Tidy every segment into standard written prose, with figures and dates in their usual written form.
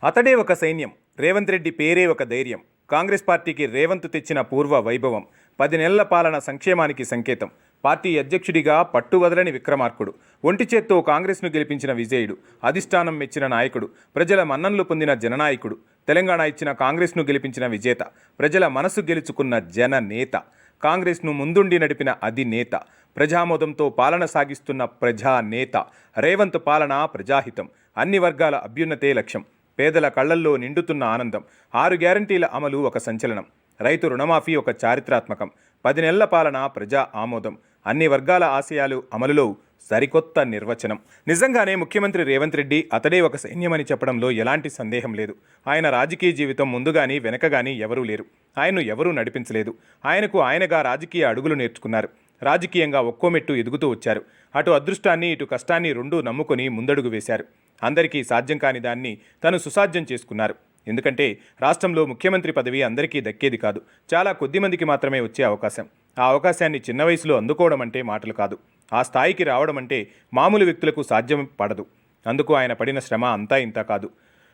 అతడే ఒక సైన్యం. రేవంత్ రెడ్డి పేరే ఒక ధైర్యం. కాంగ్రెస్ పార్టీకి రేవంత్ తెచ్చిన పూర్వ వైభవం. 10 నెలల పాలన సంక్షేమానికి సంకేతం. పార్టీ అధ్యక్షుడిగా పట్టువదలని విక్రమార్కుడు. ఒంటి చేత్తో కాంగ్రెస్ను గెలిపించిన విజయుడు. అధిష్టానం మెచ్చిన నాయకుడు. ప్రజల మన్ననలు పొందిన జననాయకుడు. తెలంగాణ ఇచ్చిన కాంగ్రెస్ను గెలిపించిన విజేత. ప్రజల మనసు గెలుచుకున్న జననేత. కాంగ్రెస్ను ముందుండి నడిపిన అధినేత. ప్రజామోదంతో పాలన సాగిస్తున్న ప్రజానేత. రేవంత్ పాలన ప్రజాహితం. అన్ని వర్గాల అభ్యున్నతే లక్ష్యం. పేదల కళ్లల్లో నిండుతున్న ఆనందం. 6 గ్యారంటీల అమలు ఒక సంచలనం. రైతు రుణమాఫీ ఒక చారిత్రాత్మకం. 10 నెలల పాలన ప్రజా ఆమోదం. అన్ని వర్గాల ఆశయాలు అమలులో సరికొత్త నిర్వచనం. నిజంగానే ముఖ్యమంత్రి రేవంత్ రెడ్డి అతడే ఒక సైన్యమని చెప్పడంలో ఎలాంటి సందేహం లేదు. ఆయన రాజకీయ జీవితం ముందుగాని వెనకగాని ఎవరూ లేరు. ఆయన్ను ఎవరూ నడిపించలేదు. ఆయనకు ఆయనగా రాజకీయ అడుగులు నేర్చుకున్నారు. రాజకీయంగా ఒక్కో మెట్టు ఎదుగుతూ వచ్చారు. అటు అదృష్టాన్ని ఇటు కష్టాన్ని రెండూ నమ్ముకొని ముందడుగు వేశారు. అందరికీ సాధ్యం కాని దాన్ని తను సుసాధ్యం చేసుకున్నారు. ఎందుకంటే రాష్ట్రంలో ముఖ్యమంత్రి పదవి అందరికీ దక్కేది కాదు. చాలా కొద్ది మందికి మాత్రమే వచ్చే అవకాశం. ఆ అవకాశాన్ని చిన్న వయసులో అందుకోవడం అంటే మాటలు కాదు. ఆ స్థాయికి రావడం అంటే మామూలు వ్యక్తులకు సాధ్యం పడదు. అందుకు ఆయన పడిన శ్రమ అంతా ఇంతా కాదు.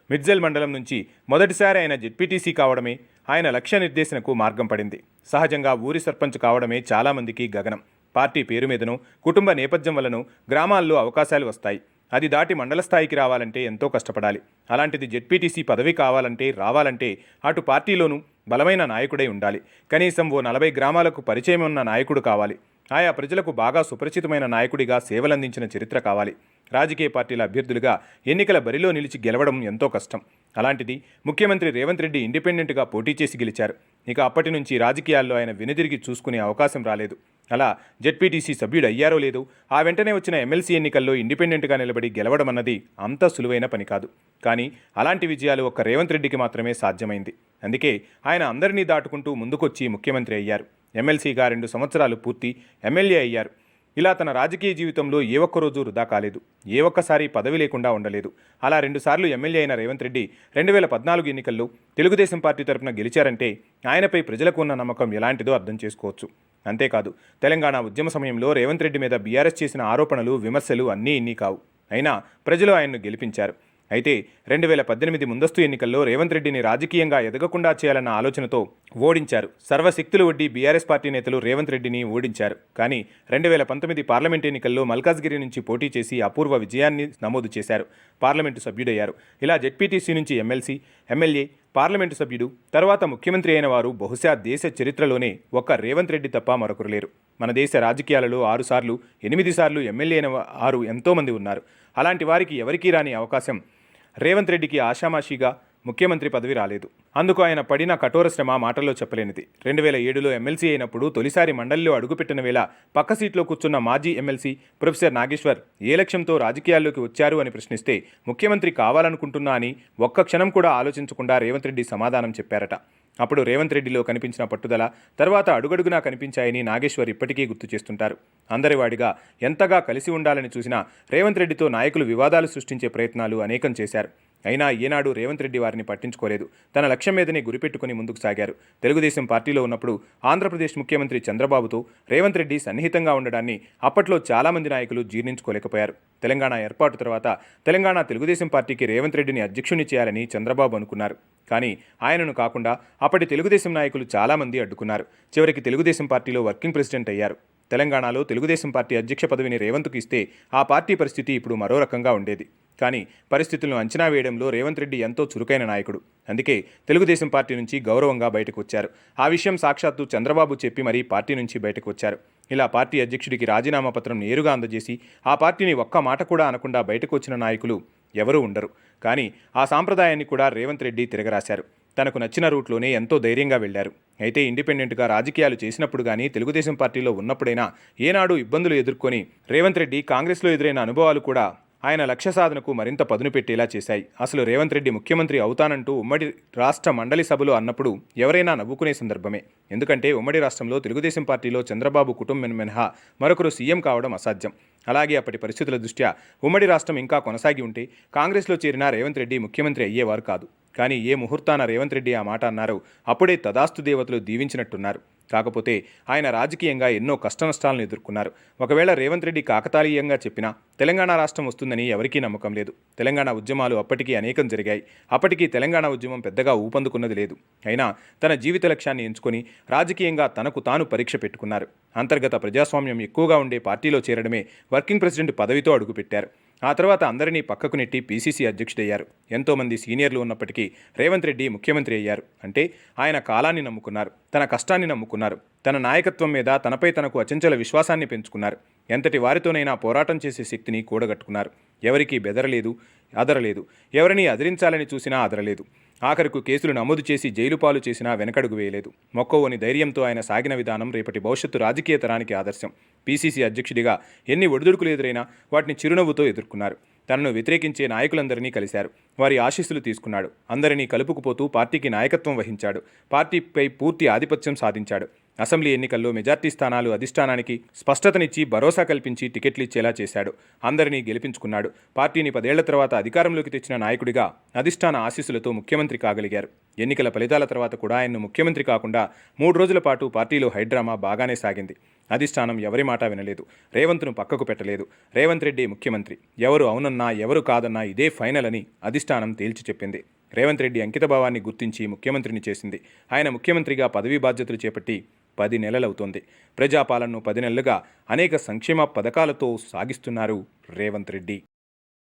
మిడ్జల్ మండలం నుంచి మొదటిసారి ఆయన జెడ్పీటీసీ కావడమే ఆయన లక్ష్య నిర్దేశనకు మార్గం పడింది. సహజంగా ఊరి సర్పంచ్ కావడమే చాలామందికి గగనం. పార్టీ పేరు మీదనో కుటుంబ నేపథ్యం వల్లనో గ్రామాల్లో అవకాశాలు వస్తాయి. అది దాటి మండల స్థాయికి రావాలంటే ఎంతో కష్టపడాలి. అలాంటిది జెడ్పీటీసీ పదవి రావాలంటే అటు పార్టీలోనూ బలమైన నాయకుడై ఉండాలి. కనీసం ఓ 40 గ్రామాలకు పరిచయం ఉన్న నాయకుడు కావాలి. ఆయా ప్రజలకు బాగా సుపరిచితమైన నాయకుడిగా సేవలందించిన చరిత్ర కావాలి. రాజకీయ పార్టీల అభ్యర్థులుగా ఎన్నికల బరిలో నిలిచి గెలవడం ఎంతో కష్టం. అలాంటిది ముఖ్యమంత్రి రేవంత్ రెడ్డి ఇండిపెండెంట్గా పోటీ చేసి గెలిచారు. ఇక అప్పటి నుంచి రాజకీయాల్లో ఆయన వెనుదిరిగి చూసుకునే అవకాశం రాలేదు. అలా జెడ్పీటీసీ సభ్యుడు అయ్యారో లేదో ఆ వెంటనే వచ్చిన ఎమ్మెల్సీ ఎన్నికల్లో ఇండిపెండెంట్గా నిలబడి గెలవడం అన్నది అంత సులువైన పని కాదు. కానీ అలాంటి విజయాలు ఒక్క రేవంత్ రెడ్డికి మాత్రమే సాధ్యమైంది. అందుకే ఆయన అందరినీ దాటుకుంటూ ముందుకొచ్చి ముఖ్యమంత్రి అయ్యారు. ఎమ్మెల్సీగా 2 సంవత్సరాలు పూర్తి ఎమ్మెల్యే అయ్యారు. ఇలా తన రాజకీయ జీవితంలో ఏ ఒక్కరోజు వృధా కాలేదు. ఏ ఒక్కసారి పదవి లేకుండా ఉండలేదు. అలా 2 సార్లు ఎమ్మెల్యే అయిన రేవంత్ రెడ్డి 2014 ఎన్నికల్లో తెలుగుదేశం పార్టీ తరఫున గెలిచారంటే ఆయనపై ప్రజలకు ఉన్న నమ్మకం ఎలాంటిదో అర్థం చేసుకోవచ్చు. అంతేకాదు, తెలంగాణ ఉద్యమ సమయంలో రేవంత్ రెడ్డి మీద బీఆర్ఎస్ చేసిన ఆరోపణలు విమర్శలు అన్నీ ఇన్ని కావు. అయినా ప్రజలు ఆయన్ను గెలిపించారు. అయితే 2018 ముందస్తు ఎన్నికల్లో రేవంత్ రెడ్డిని రాజకీయంగా ఎదగకుండా చేయాలన్న ఆలోచనతో ఓడించారు. సర్వశక్తులు ఒడ్డి బీఆర్ఎస్ పార్టీ నేతలు రేవంత్ రెడ్డిని ఓడించారు. కానీ 2019 పార్లమెంట్ ఎన్నికల్లో మల్కాజ్గిరి నుంచి పోటీ చేసి అపూర్వ విజయాన్ని నమోదు చేశారు. పార్లమెంటు సభ్యుడయ్యారు. ఇలా జెడ్పీటీసీ నుంచి ఎమ్మెల్సీ, ఎమ్మెల్యే, పార్లమెంటు సభ్యుడు, తర్వాత ముఖ్యమంత్రి అయిన వారు బహుశా దేశ చరిత్రలోనే ఒక్క రేవంత్ రెడ్డి తప్ప మరొకరు లేరు. మన దేశ రాజకీయాలలో 6 సార్లు 8 సార్లు ఎమ్మెల్యే అయిన వారు ఎంతోమంది ఉన్నారు. అలాంటి వారికి ఎవరికీ రాని అవకాశం రేవంత్ రెడ్డికి ఆషామాషిగా ముఖ్యమంత్రి పదవి రాలేదు. అందుకు ఆయన పడిన కఠోర శ్రమ మాటల్లో చెప్పలేనిది. 2007లో ఎమ్మెల్సీ అయినప్పుడు తొలిసారి మండలిలో అడుగుపెట్టిన వేళ పక్క సీట్లో కూర్చున్న మాజీ ఎమ్మెల్సీ ప్రొఫెసర్ నాగేశ్వర్ ఏ లక్ష్యంతో రాజకీయాల్లోకి వచ్చారు అని ప్రశ్నిస్తే ముఖ్యమంత్రి కావాలనుకుంటున్నా అని ఒక్క క్షణం కూడా ఆలోచించకుండా రేవంత్ రెడ్డి సమాధానం చెప్పారట. అప్పుడు రేవంత్ రెడ్డిలో కనిపించిన పట్టుదల తర్వాత అడుగడుగునా కనిపించాయని నాగేశ్వర్ ఇప్పటికీ గుర్తు చేస్తుంటారు. అందరివాడిగా ఎంతగా కలిసి ఉండాలని చూసినా రేవంత్ రెడ్డితో నాయకులు వివాదాలు సృష్టించే ప్రయత్నాలు అనేకం చేశారు. అయినా ఏనాడు రేవంత్ రెడ్డి వారిని పట్టించుకోలేదు. తన లక్ష్యం మీదనే గురిపెట్టుకుని ముందుకు సాగారు. తెలుగుదేశం పార్టీలో ఉన్నప్పుడు ఆంధ్రప్రదేశ్ ముఖ్యమంత్రి చంద్రబాబుతో రేవంత్ రెడ్డి సన్నిహితంగా ఉండడాన్ని అప్పట్లో చాలామంది నాయకులు జీర్ణించుకోలేకపోయారు. తెలంగాణ ఏర్పాటు తర్వాత తెలంగాణ తెలుగుదేశం పార్టీకి రేవంత్ రెడ్డిని అధ్యక్షుని చేయాలని చంద్రబాబు అనుకున్నారు. కానీ ఆయనను కాకుండా అప్పటి తెలుగుదేశం నాయకులు చాలామంది అడ్డుకున్నారు. చివరికి తెలుగుదేశం పార్టీలో వర్కింగ్ ప్రెసిడెంట్ అయ్యారు. తెలంగాణలో తెలుగుదేశం పార్టీ అధ్యక్ష పదవిని రేవంత్కు ఇస్తే ఆ పార్టీ పరిస్థితి ఇప్పుడు మరో రకంగా ఉండేది. కానీ పరిస్థితులను అంచనా వేయడంలో రేవంత్ రెడ్డి ఎంతో చురుకైన నాయకుడు. అందుకే తెలుగుదేశం పార్టీ నుంచి గౌరవంగా బయటకు వచ్చారు. ఆ విషయం సాక్షాత్తు చంద్రబాబు చెప్పి మరీ పార్టీ నుంచి బయటకు వచ్చారు. ఇలా పార్టీ అధ్యక్షుడికి రాజీనామా పత్రం నేరుగా అందజేసి ఆ పార్టీని ఒక్క మాట కూడా అనకుండా బయటకు వచ్చిన నాయకులు ఎవరూ ఉండరు. కానీ ఆ సాంప్రదాయాన్ని కూడా రేవంత్ రెడ్డి తిరగరాశారు. తనకు నచ్చిన రూట్లోనే ఎంతో ధైర్యంగా వెళ్లారు. అయితే ఇండిపెండెంట్గా రాజకీయాలు చేసినప్పుడు కానీ తెలుగుదేశం పార్టీలో ఉన్నప్పుడైనా ఏనాడు ఇబ్బందులు ఎదుర్కొని రేవంత్ రెడ్డి కాంగ్రెస్లో ఎదురైన అనుభవాలు కూడా ఆయన లక్ష్య సాధనకు మరింత పదును పెట్టేలా చేశాయి. అసలు రేవంత్ రెడ్డి ముఖ్యమంత్రి అవుతానంటూ ఉమ్మడి రాష్ట్ర మండలి సభలో అన్నప్పుడు ఎవరైనా నవ్వుకునే సందర్భమే. ఎందుకంటే ఉమ్మడి రాష్ట్రంలో తెలుగుదేశం పార్టీలో చంద్రబాబు కుటుంబం మినహా మరొకరు సీఎం కావడం అసాధ్యం. అలాగే అప్పటి పరిస్థితుల దృష్ట్యా ఉమ్మడి రాష్ట్రం ఇంకా కొనసాగి ఉంటే కాంగ్రెస్లో చేరిన రేవంత్ రెడ్డి ముఖ్యమంత్రి అయ్యేవారు కాదు. కానీ ఏ ముహూర్తాన రేవంత్ రెడ్డి ఆ మాట అన్నారో అప్పుడే తదాస్తు దేవతలు దీవించినట్టున్నారు. కాకపోతే ఆయన రాజకీయంగా ఎన్నో కష్టనష్టాలను ఎదుర్కొన్నారు. ఒకవేళ రేవంత్ రెడ్డి కాకతాళీయంగా చెప్పినా తెలంగాణ రాష్ట్రం వస్తుందని ఎవరికీ నమ్మకం లేదు. తెలంగాణ ఉద్యమాలు అప్పటికీ అనేకం జరిగాయి. అప్పటికీ తెలంగాణ ఉద్యమం పెద్దగా ఊపందుకున్నది లేదు. అయినా తన జీవిత లక్ష్యాన్ని ఎంచుకొని రాజకీయంగా తనకు తాను పరీక్ష పెట్టుకున్నారు. అంతర్గత ప్రజాస్వామ్యం ఎక్కువగా ఉండే పార్టీలో చేరడమే వర్కింగ్ ప్రెసిడెంట్ పదవితో అడుగుపెట్టారు. ఆ తర్వాత అందరినీ పక్కకు నెట్టి పీసీసీ అధ్యక్షుడయ్యారు. ఎంతోమంది సీనియర్లు ఉన్నప్పటికీ రేవంత్ రెడ్డి ముఖ్యమంత్రి అయ్యారు అంటే ఆయన కాలాన్ని నమ్ముకున్నారు, తన కష్టాన్ని నమ్ముకున్నారు, తన నాయకత్వం మీద తనపై తనకు అచంచల విశ్వాసాన్ని పెంచుకున్నారు. ఎంతటి వారితోనైనా పోరాటం చేసే శక్తిని కూడగట్టుకున్నారు. ఎవరికీ బెదరలేదు, అదరలేదు. ఎవరినీ అదిరించాలని చూసినా అదరలేదు. ఆఖరుకు కేసులు నమోదు చేసి జైలు పాలు చేసినా వెనకడుగు వేయలేదు. మొక్కవోని ధైర్యంతో ఆయన సాగిన విధానం రేపటి భవిష్యత్తు రాజకీయ తరానికి ఆదర్శం. పీసీసీ అధ్యక్షుడిగా ఎన్ని ఒడిదుడుకులు ఎదురైనా వాటిని చిరునవ్వుతో ఎదుర్కొన్నారు. తనను వ్యతిరేకించే నాయకులందరినీ కలిశారు. వారి ఆశీస్సులు తీసుకున్నాడు. అందరినీ కలుపుకుపోతూ పార్టీకి నాయకత్వం వహించాడు. పార్టీపై పూర్తి ఆధిపత్యం సాధించాడు. అసెంబ్లీ ఎన్నికల్లో మెజార్టీ స్థానాలు అధిష్టానానికి స్పష్టతనిచ్చి భరోసా కల్పించి టికెట్లు ఇచ్చేలా చేశాడు. అందరినీ గెలిపించుకున్నాడు. పార్టీని 10 ఏళ్ల తర్వాత అధికారంలోకి తెచ్చిన నాయకుడిగా అధిష్టాన ఆశీస్సులతో ముఖ్యమంత్రి కాగలిగారు. ఎన్నికల ఫలితాల తర్వాత కూడా ఆయన్ను ముఖ్యమంత్రి కాకుండా 3 రోజుల పాటు పార్టీలో హైడ్రామా బాగానే సాగింది. అధిష్టానం ఎవరి మాట వినలేదు. రేవంత్ను పక్కకు పెట్టలేదు. రేవంత్ రెడ్డి ముఖ్యమంత్రి. ఎవరు అవునన్నా ఎవరు కాదన్నా ఇదే ఫైనల్ అని అధిష్టానం తేల్చి చెప్పింది. రేవంత్ రెడ్డి అంకితభావాన్ని గుర్తించి ముఖ్యమంత్రిని చేసింది. ఆయన ముఖ్యమంత్రిగా పదవీ బాధ్యతలు చేపట్టి 10 నెలలవుతోంది. ప్రజాపాలనను 10 నెలలుగా అనేక సంక్షేమ పథకాలతో సాగిస్తున్నారు రేవంత్ రెడ్డి.